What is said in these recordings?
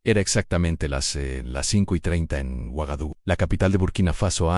Era exactamente las 5:30 en Ouagadougou, la capital de Burkina Faso.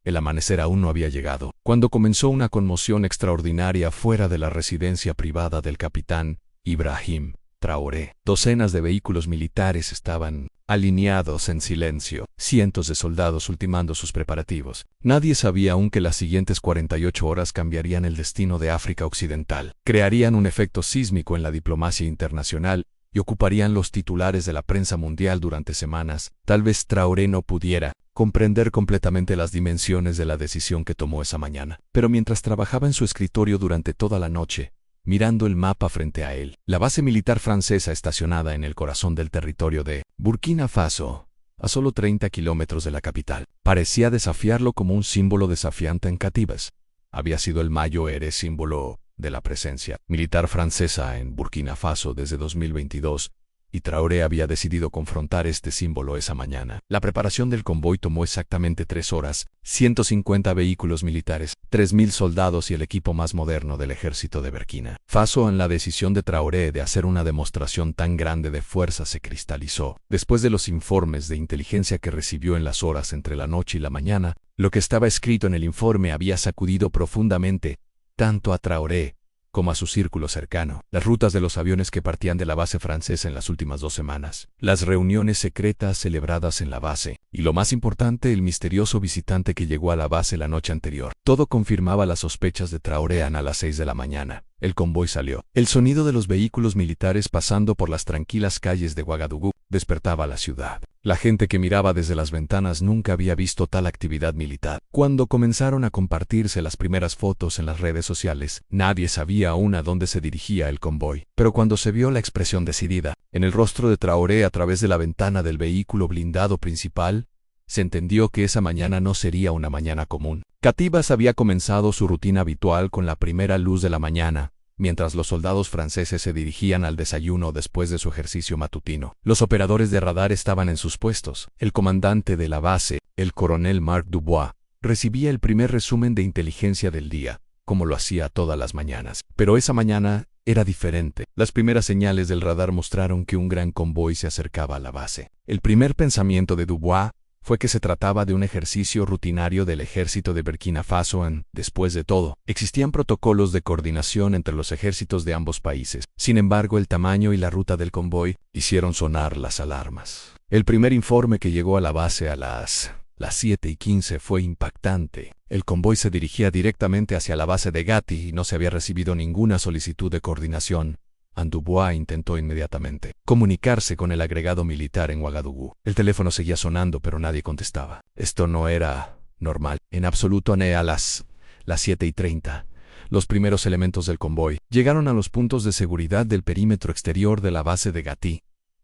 El amanecer aún no había llegado, cuando comenzó una conmoción extraordinaria fuera de la residencia privada del capitán Ibrahim Traoré. Docenas de vehículos militares estaban alineados en silencio, cientos de soldados ultimando sus preparativos. Nadie sabía aún que las siguientes 48 horas cambiarían el destino de África Occidental, crearían un efecto sísmico en la diplomacia internacional y ocuparían los titulares de la prensa mundial durante semanas. Tal vez Traoré no pudiera comprender completamente las dimensiones de la decisión que tomó esa mañana, pero mientras trabajaba en su escritorio durante toda la noche, mirando el mapa frente a él, la base militar francesa estacionada en el corazón del territorio de Burkina Faso, a solo 30 kilómetros de la capital, parecía desafiarlo como un símbolo desafiante en Cativas. Había sido el Mayo Ere símbolo de la presencia militar francesa en Burkina Faso desde 2022, y Traoré había decidido confrontar este símbolo esa mañana. La preparación del convoy tomó exactamente 3 horas, 150 vehículos militares, 3.000 soldados y el equipo más moderno del ejército de Burkina Faso. En la decisión de Traoré de hacer una demostración tan grande de fuerza se cristalizó. Después de los informes de inteligencia que recibió en las horas entre la noche y la mañana, lo que estaba escrito en el informe había sacudido profundamente tanto a Traoré como a su círculo cercano. Las rutas de los aviones que partían de la base francesa en las últimas 2 semanas, las reuniones secretas celebradas en la base, y lo más importante, el misterioso visitante que llegó a la base la noche anterior. Todo confirmaba las sospechas de Traoré. A las 6 de la mañana, el convoy salió. El sonido de los vehículos militares pasando por las tranquilas calles de Ouagadougou despertaba a la ciudad. La gente que miraba desde las ventanas nunca había visto tal actividad militar. Cuando comenzaron a compartirse las primeras fotos en las redes sociales, nadie sabía aún a dónde se dirigía el convoy. Pero cuando se vio la expresión decidida en el rostro de Traoré a través de la ventana del vehículo blindado principal, se entendió que esa mañana no sería una mañana común. Cativas había comenzado su rutina habitual con la primera luz de la mañana, mientras los soldados franceses se dirigían al desayuno después de su ejercicio matutino. Los operadores de radar estaban en sus puestos. El comandante de la base, el coronel Marc Dubois, recibía el primer resumen de inteligencia del día, como lo hacía todas las mañanas. Pero esa mañana era diferente. Las primeras señales del radar mostraron que un gran convoy se acercaba a la base. El primer pensamiento de Dubois fue que se trataba de un ejercicio rutinario del ejército de Burkina Faso. Después de todo, existían protocolos de coordinación entre los ejércitos de ambos países. Sin embargo, el tamaño y la ruta del convoy hicieron sonar las alarmas. El primer informe que llegó a la base a las 7:15 fue impactante. El convoy se dirigía directamente hacia la base de Gati y no se había recibido ninguna solicitud de coordinación. Dubois intentó inmediatamente comunicarse con el agregado militar en Ouagadougou. El teléfono seguía sonando, pero nadie contestaba. Esto no era normal, en absoluto. A las 7:30, los primeros elementos del convoy llegaron a los puntos de seguridad del perímetro exterior de la base de Gati.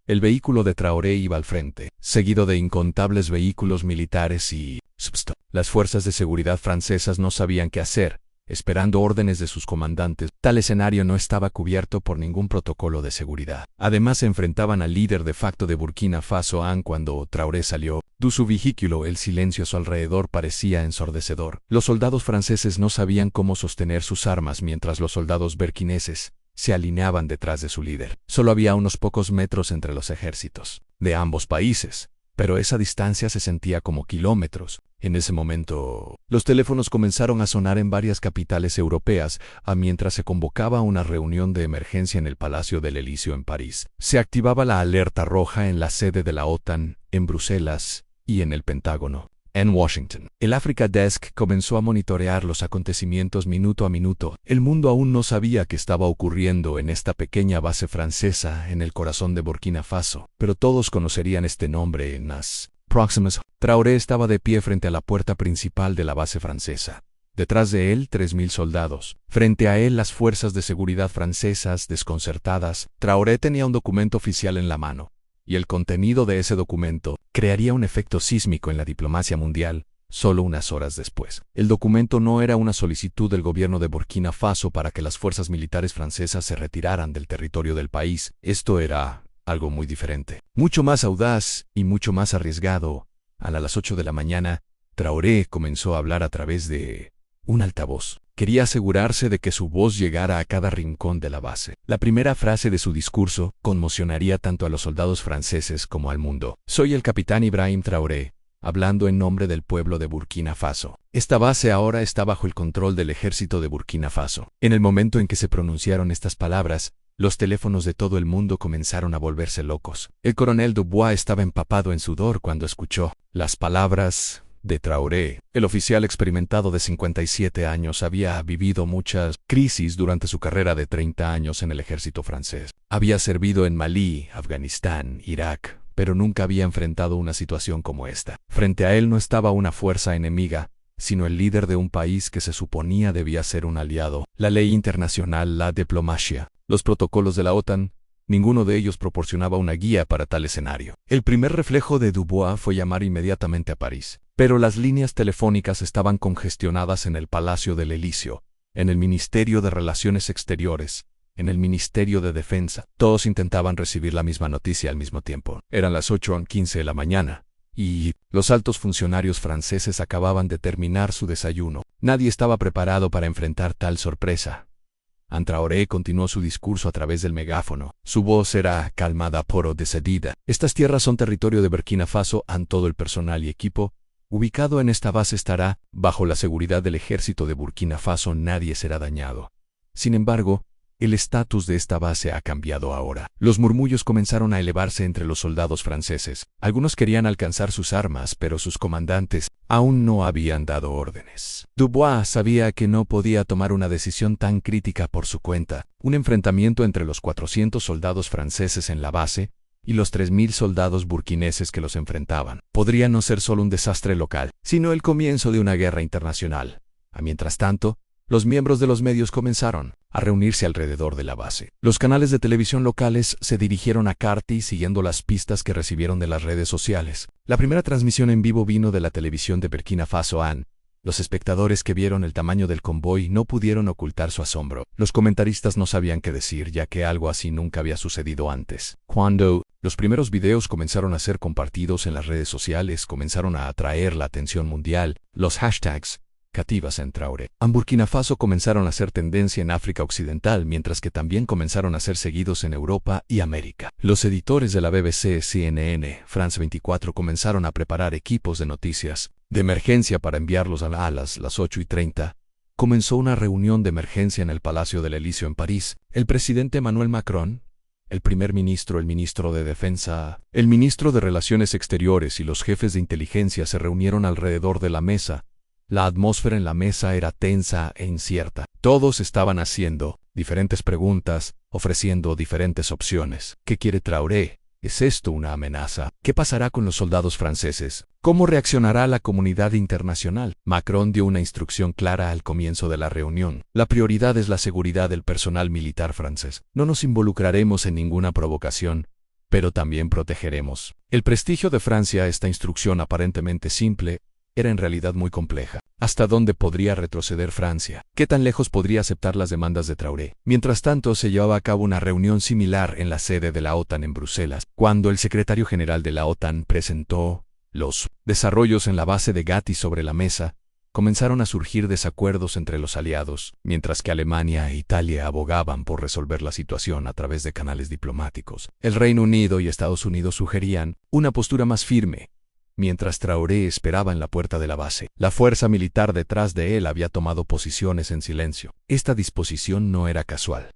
El vehículo de Traoré iba al frente, seguido de incontables vehículos militares y las fuerzas de seguridad francesas no sabían qué hacer, esperando órdenes de sus comandantes. Tal escenario no estaba cubierto por ningún protocolo de seguridad. Además, se enfrentaban al líder de facto de Burkina Faso. Cuando Traoré salió de su vehículo, el silencio a su alrededor parecía ensordecedor. Los soldados franceses no sabían cómo sostener sus armas mientras los soldados burkineses se alineaban detrás de su líder. Solo había unos pocos metros entre los ejércitos de ambos países, pero esa distancia se sentía como kilómetros. En ese momento, los teléfonos comenzaron a sonar en varias capitales europeas, mientras se convocaba una reunión de emergencia en el Palacio del Elíseo en París. Se activaba la alerta roja en la sede de la OTAN, en Bruselas, y en el Pentágono, en Washington. El Africa Desk comenzó a monitorear los acontecimientos minuto a minuto. El mundo aún no sabía qué estaba ocurriendo en esta pequeña base francesa en el corazón de Burkina Faso, pero todos conocerían este nombre en las próximas. Traoré estaba de pie frente a la puerta principal de la base francesa. Detrás de él, 3.000 soldados. Frente a él, las fuerzas de seguridad francesas, desconcertadas. Traoré tenía un documento oficial en la mano, y el contenido de ese documento crearía un efecto sísmico en la diplomacia mundial. Solo unas horas después, el documento no era una solicitud del gobierno de Burkina Faso para que las fuerzas militares francesas se retiraran del territorio del país. Esto era algo muy diferente, mucho más audaz y mucho más arriesgado. A las 8 de la mañana, Traoré comenzó a hablar a través de un altavoz. Quería asegurarse de que su voz llegara a cada rincón de la base. La primera frase de su discurso conmocionaría tanto a los soldados franceses como al mundo. Soy el capitán Ibrahim Traoré, hablando en nombre del pueblo de Burkina Faso. Esta base ahora está bajo el control del ejército de Burkina Faso. En el momento en que se pronunciaron estas palabras, los teléfonos de todo el mundo comenzaron a volverse locos. El coronel Dubois estaba empapado en sudor cuando escuchó las palabras de Traoré. El oficial experimentado de 57 años había vivido muchas crisis durante su carrera de 30 años en el ejército francés. Había servido en Malí, Afganistán, Irak, pero nunca había enfrentado una situación como esta. Frente a él no estaba una fuerza enemiga, sino el líder de un país que se suponía debía ser un aliado. La ley internacional, la diplomacia, los protocolos de la OTAN, ninguno de ellos proporcionaba una guía para tal escenario. El primer reflejo de Dubois fue llamar inmediatamente a París. Pero las líneas telefónicas estaban congestionadas en el Palacio del Elíseo, en el Ministerio de Relaciones Exteriores, en el Ministerio de Defensa. Todos intentaban recibir la misma noticia al mismo tiempo. Eran las 8:15 de la mañana, y los altos funcionarios franceses acababan de terminar su desayuno. Nadie estaba preparado para enfrentar tal sorpresa. Traoré continuó su discurso a través del megáfono. Su voz era calmada pero decidida. Estas tierras son territorio de Burkina Faso. Todo el personal y equipo ubicado en esta base estará bajo la seguridad del ejército de Burkina Faso. Nadie será dañado. Sin embargo, el estatus de esta base ha cambiado ahora. Los murmullos comenzaron a elevarse entre los soldados franceses. Algunos querían alcanzar sus armas, pero sus comandantes aún no habían dado órdenes. Dubois sabía que no podía tomar una decisión tan crítica por su cuenta. Un enfrentamiento entre los 400 soldados franceses en la base y los 3.000 soldados burkineses que los enfrentaban podría no ser solo un desastre local, sino el comienzo de una guerra internacional. Mientras tanto, los miembros de los medios comenzaron a reunirse alrededor de la base. Los canales de televisión locales se dirigieron a Karti siguiendo las pistas que recibieron de las redes sociales. La primera transmisión en vivo vino de la televisión de Burkina Faso. Los espectadores que vieron el tamaño del convoy no pudieron ocultar su asombro. Los comentaristas no sabían qué decir, ya que algo así nunca había sucedido antes. Cuando los primeros videos comenzaron a ser compartidos en las redes sociales, comenzaron a atraer la atención mundial. Los hashtags cativas en Traoré. Burkina Faso comenzaron a ser tendencia en África Occidental, mientras que también comenzaron a ser seguidos en Europa y América. Los editores de la BBC, CNN, France 24 comenzaron a preparar equipos de noticias de emergencia para enviarlos a las 8:30. Comenzó una reunión de emergencia en el Palacio del Elíseo en París. El presidente Emmanuel Macron, el primer ministro, el ministro de Defensa, el ministro de Relaciones Exteriores y los jefes de inteligencia se reunieron alrededor de la mesa. La atmósfera en la mesa era tensa e incierta. Todos estaban haciendo diferentes preguntas, ofreciendo diferentes opciones. ¿Qué quiere Traoré? ¿Es esto una amenaza? ¿Qué pasará con los soldados franceses? ¿Cómo reaccionará la comunidad internacional? Macron dio una instrucción clara al comienzo de la reunión. La prioridad es la seguridad del personal militar francés. No nos involucraremos en ninguna provocación, pero también protegeremos el prestigio de Francia. Esta instrucción aparentemente simple era en realidad muy compleja. ¿Hasta dónde podría retroceder Francia? ¿Qué tan lejos podría aceptar las demandas de Traoré? Mientras tanto, se llevaba a cabo una reunión similar en la sede de la OTAN en Bruselas, cuando el secretario general de la OTAN presentó los desarrollos en la base de Gati sobre la mesa. Comenzaron a surgir desacuerdos entre los aliados, mientras que Alemania e Italia abogaban por resolver la situación a través de canales diplomáticos. El Reino Unido y Estados Unidos sugerían una postura más firme, mientras Traoré esperaba en la puerta de la base. La fuerza militar detrás de él había tomado posiciones en silencio. Esta disposición no era casual.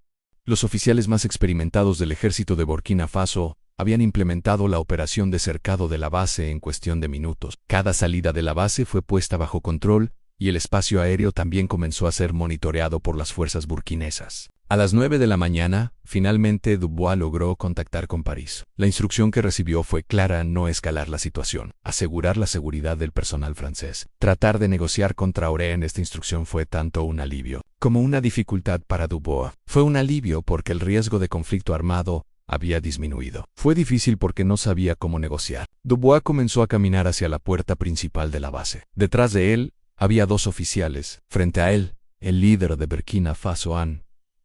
Los oficiales más experimentados del ejército de Burkina Faso habían implementado la operación de cercado de la base en cuestión de minutos. Cada salida de la base fue puesta bajo control y el espacio aéreo también comenzó a ser monitoreado por las fuerzas burkinesas. A las 9 de la mañana, finalmente Dubois logró contactar con París. La instrucción que recibió fue clara: no escalar la situación, asegurar la seguridad del personal francés. Tratar de negociar con Traoré en esta instrucción fue tanto un alivio como una dificultad para Dubois. Fue un alivio porque el riesgo de conflicto armado había disminuido. Fue difícil porque no sabía cómo negociar. Dubois comenzó a caminar hacia la puerta principal de la base. Detrás de él había dos oficiales. Frente a él, el líder de Burkina Faso.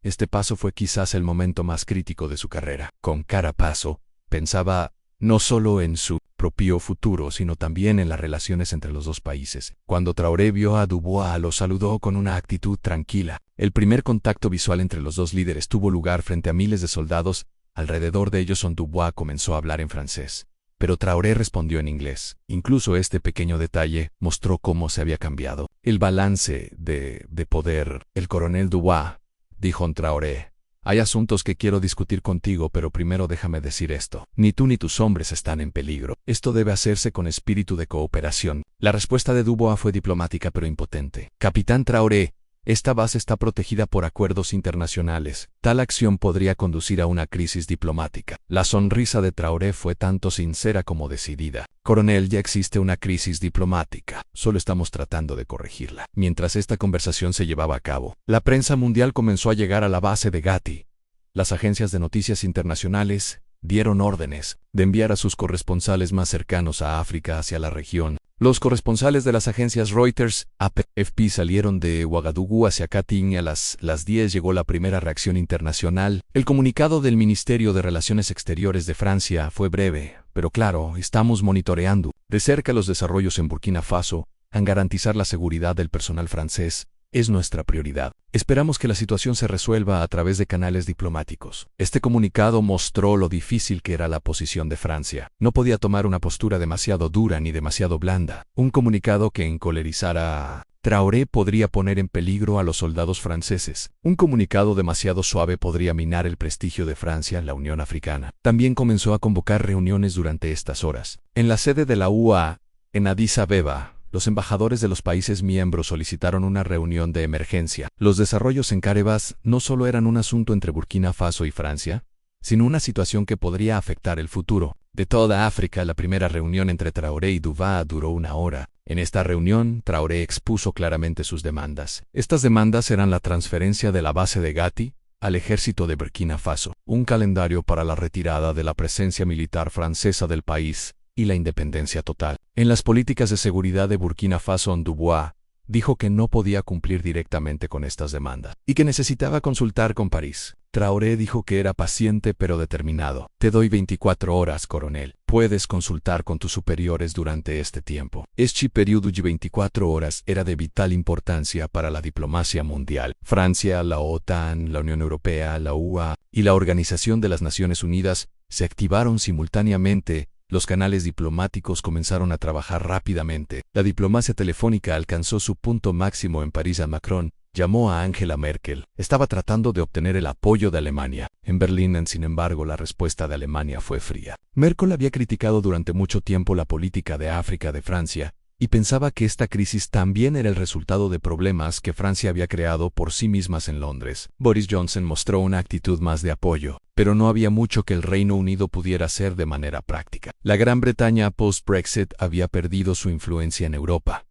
Este paso fue quizás el momento más crítico de su carrera. Con cada paso, pensaba, no solo en su propio futuro, sino también en las relaciones entre los dos países. Cuando Traoré vio a Dubois, lo saludó con una actitud tranquila. El primer contacto visual entre los dos líderes tuvo lugar frente a miles de soldados. Alrededor de ellos, Dubois comenzó a hablar en francés, pero Traoré respondió en inglés. Incluso este pequeño detalle mostró cómo se había cambiado el balance de poder. El coronel Dubois dijo a Traoré: hay asuntos que quiero discutir contigo, pero primero déjame decir esto. Ni tú ni tus hombres están en peligro. Esto debe hacerse con espíritu de cooperación. La respuesta de Dubois fue diplomática pero impotente. Capitán Traoré, esta base está protegida por acuerdos internacionales. Tal acción podría conducir a una crisis diplomática. La sonrisa de Traoré fue tanto sincera como decidida. Coronel, ya existe una crisis diplomática. Solo estamos tratando de corregirla. Mientras esta conversación se llevaba a cabo, la prensa mundial comenzó a llegar a la base de Gati. Las agencias de noticias internacionales dieron órdenes de enviar a sus corresponsales más cercanos a África hacia la región. Los corresponsales de las agencias Reuters, AFP salieron de Ouagadougou hacia Kating y a las 10 llegó la primera reacción internacional. El comunicado del Ministerio de Relaciones Exteriores de Francia fue breve, pero claro: estamos monitoreando de cerca los desarrollos en Burkina Faso. Garantizar la seguridad del personal francés es nuestra prioridad. Esperamos que la situación se resuelva a través de canales diplomáticos. Este comunicado mostró lo difícil que era la posición de Francia. No podía tomar una postura demasiado dura ni demasiado blanda. Un comunicado que encolerizara a Traoré podría poner en peligro a los soldados franceses. Un comunicado demasiado suave podría minar el prestigio de Francia en la Unión Africana. También comenzó a convocar reuniones durante estas horas. En la sede de la UA, en Addis Abeba, los embajadores de los países miembros solicitaron una reunión de emergencia. Los desarrollos en Carebas no solo eran un asunto entre Burkina Faso y Francia, sino una situación que podría afectar el futuro de toda África. La primera reunión entre Traoré y Dubois duró 1 hora. En esta reunión, Traoré expuso claramente sus demandas. Estas demandas eran la transferencia de la base de Gati al ejército de Burkina Faso, un calendario para la retirada de la presencia militar francesa del país y la independencia total. En las políticas de seguridad de Burkina Faso, Dubois dijo que no podía cumplir directamente con estas demandas y que necesitaba consultar con París. Traoré dijo que era paciente pero determinado. Te doy 24 horas, coronel. Puedes consultar con tus superiores durante este tiempo. Este periodo de 24 horas era de vital importancia para la diplomacia mundial. Francia, la OTAN, la Unión Europea, la UA y la Organización de las Naciones Unidas se activaron simultáneamente. Los canales diplomáticos comenzaron a trabajar rápidamente. La diplomacia telefónica alcanzó su punto máximo en París. A Macron llamó a Angela Merkel. Estaba tratando de obtener el apoyo de Alemania. En Berlín, sin embargo, la respuesta de Alemania fue fría. Merkel había criticado durante mucho tiempo la política de África de Francia y pensaba que esta crisis también era el resultado de problemas que Francia había creado por sí mismas en Londres. Boris Johnson mostró una actitud más de apoyo, pero no había mucho que el Reino Unido pudiera hacer de manera práctica. La Gran Bretaña post-Brexit había perdido su influencia en Europa.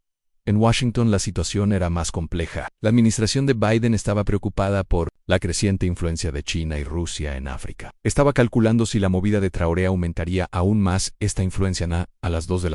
En Washington la situación era más compleja. La administración de Biden estaba preocupada por la creciente influencia de China y Rusia en África. Estaba calculando si la movida de Traoré aumentaría aún más esta influencia. A las 2 de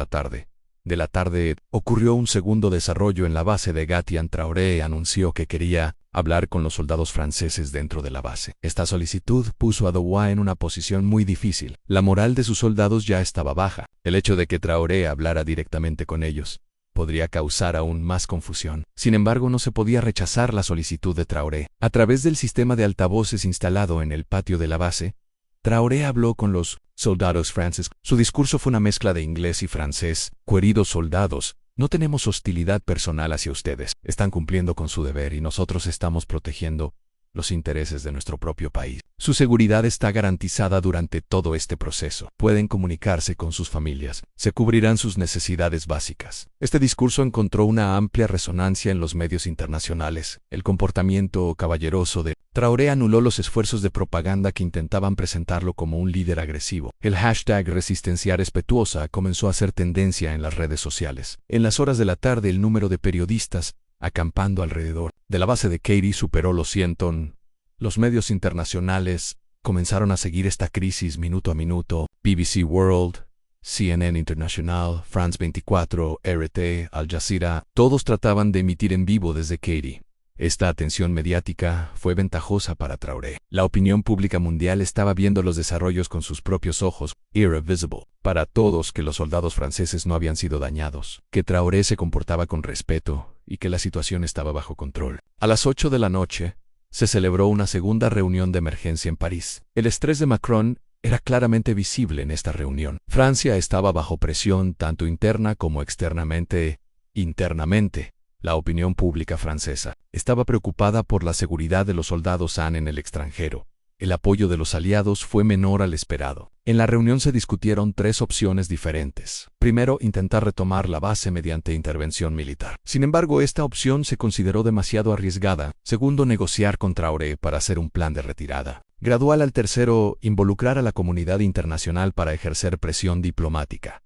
la tarde ocurrió un segundo desarrollo en la base de Gati. Traoré anunció que quería hablar con los soldados franceses dentro de la base. Esta solicitud puso a Dubois en una posición muy difícil. La moral de sus soldados ya estaba baja. El hecho de que Traoré hablara directamente con ellos podría causar aún más confusión. Sin embargo, no se podía rechazar la solicitud de Traoré. A través del sistema de altavoces instalado en el patio de la base, Traoré habló con los soldados franceses. Su discurso fue una mezcla de inglés y francés. Queridos soldados, no tenemos hostilidad personal hacia ustedes. Están cumpliendo con su deber y nosotros estamos protegiendo los intereses de nuestro propio país. Su seguridad está garantizada durante todo este proceso. Pueden comunicarse con sus familias. Se cubrirán sus necesidades básicas. Este discurso encontró una amplia resonancia en los medios internacionales. El comportamiento caballeroso de Traoré anuló los esfuerzos de propaganda que intentaban presentarlo como un líder agresivo. El hashtag Resistencia Respetuosa comenzó a hacer tendencia en las redes sociales. En las horas de la tarde, el número de periodistas acampando alrededor de la base de Katy superó los 100. Los medios internacionales comenzaron a seguir esta crisis minuto a minuto. BBC World, CNN International, France 24, RT, Al Jazeera, todos trataban de emitir en vivo desde Katy. Esta atención mediática fue ventajosa para Traoré. La opinión pública mundial estaba viendo los desarrollos con sus propios ojos. Era visible para todos que los soldados franceses no habían sido dañados, que Traoré se comportaba con respeto y que la situación estaba bajo control. A las 8 de la noche, se celebró una segunda reunión de emergencia en París. El estrés de Macron era claramente visible en esta reunión. Francia estaba bajo presión tanto interna como externamente. Internamente, la opinión pública francesa estaba preocupada por la seguridad de los soldados Han en el extranjero. El apoyo de los aliados fue menor al esperado. En la reunión se discutieron tres opciones diferentes. Primero, intentar retomar la base mediante intervención militar. Sin embargo, esta opción se consideró demasiado arriesgada. Segundo, negociar con Traoré para hacer un plan de retirada gradual. Al tercero, involucrar a la comunidad internacional para ejercer presión diplomática.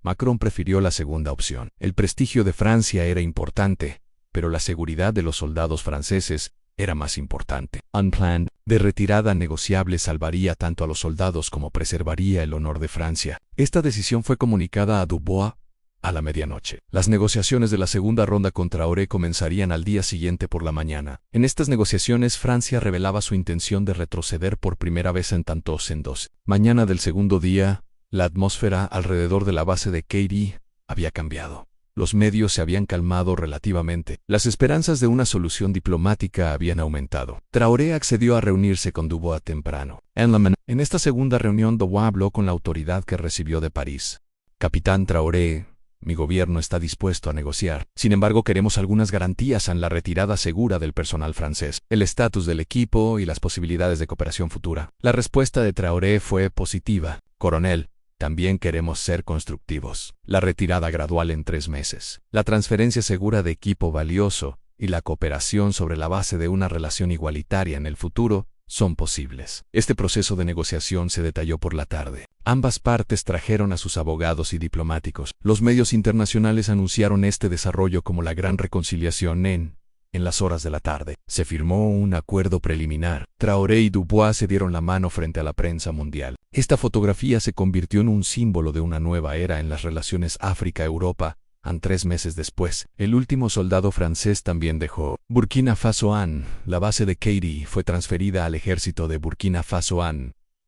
Macron prefirió la segunda opción. El prestigio de Francia era importante, pero la seguridad de los soldados franceses era más importante. Un plan de retirada negociable salvaría tanto a los soldados como preservaría el honor de Francia. Esta decisión fue comunicada a Dubois a la medianoche. Las negociaciones de la segunda ronda con Traoré comenzarían al día siguiente por la mañana. En estas negociaciones, Francia revelaba su intención de retroceder por primera vez en tantos en dos. Mañana del segundo día, la atmósfera alrededor de la base de Katy había cambiado. Los medios se habían calmado relativamente. Las esperanzas de una solución diplomática habían aumentado. Traoré accedió a reunirse con Dubois temprano. En esta segunda reunión, Dubois habló con la autoridad que recibió de París. Capitán Traoré, mi gobierno está dispuesto a negociar. Sin embargo, queremos algunas garantías en la retirada segura del personal francés, el estatus del equipo y las posibilidades de cooperación futura. La respuesta de Traoré fue positiva. Coronel, también queremos ser constructivos. La retirada gradual en 3 meses, la transferencia segura de equipo valioso y la cooperación sobre la base de una relación igualitaria en el futuro son posibles. Este proceso de negociación se detalló por la tarde. Ambas partes trajeron a sus abogados y diplomáticos. Los medios internacionales anunciaron este desarrollo como la gran reconciliación en las horas de la tarde. Se firmó un acuerdo preliminar. Traoré y Dubois se dieron la mano frente a la prensa mundial. Esta fotografía se convirtió en un símbolo de una nueva era en las relaciones África-Europa. 3 meses después, el último soldado francés también dejó Burkina Faso. La base de Katy fue transferida al ejército de Burkina Faso.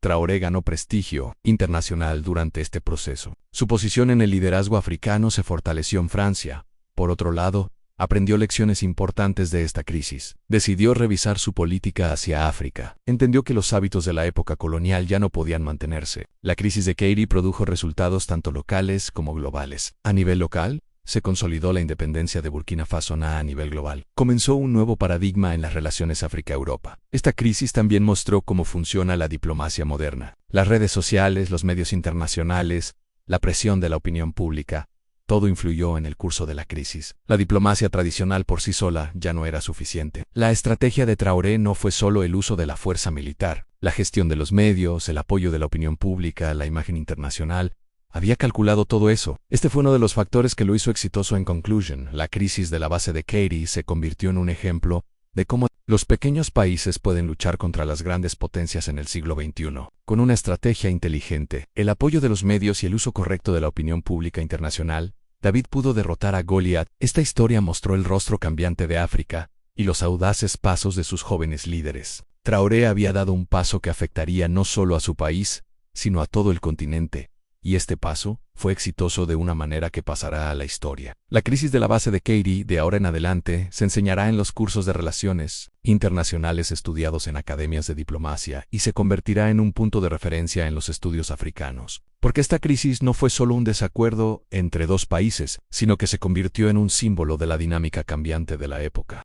Traoré ganó prestigio internacional durante este proceso. Su posición en el liderazgo africano se fortaleció en Francia. Por otro lado, aprendió lecciones importantes de esta crisis. Decidió revisar su política hacia África. Entendió que los hábitos de la época colonial ya no podían mantenerse. La crisis de Katy produjo resultados tanto locales como globales. A nivel local, se consolidó la independencia de Burkina Faso. A nivel global, comenzó un nuevo paradigma en las relaciones África-Europa. Esta crisis también mostró cómo funciona la diplomacia moderna. Las redes sociales, los medios internacionales, la presión de la opinión pública, todo influyó en el curso de la crisis. La diplomacia tradicional por sí sola ya no era suficiente. La estrategia de Traoré no fue solo el uso de la fuerza militar. La gestión de los medios, el apoyo de la opinión pública, la imagen internacional, había calculado todo eso. Este fue uno de los factores que lo hizo exitoso. En conclusión, la crisis de la base de Katy se convirtió en un ejemplo de cómo los pequeños países pueden luchar contra las grandes potencias en el siglo XXI. Con una estrategia inteligente, el apoyo de los medios y el uso correcto de la opinión pública internacional, David pudo derrotar a Goliat. Esta historia mostró el rostro cambiante de África y los audaces pasos de sus jóvenes líderes. Traoré había dado un paso que afectaría no solo a su país, sino a todo el continente. Y este paso fue exitoso de una manera que pasará a la historia. La crisis de la base de Katy, de ahora en adelante, se enseñará en los cursos de relaciones internacionales estudiados en academias de diplomacia y se convertirá en un punto de referencia en los estudios africanos. Porque esta crisis no fue solo un desacuerdo entre dos países, sino que se convirtió en un símbolo de la dinámica cambiante de la época.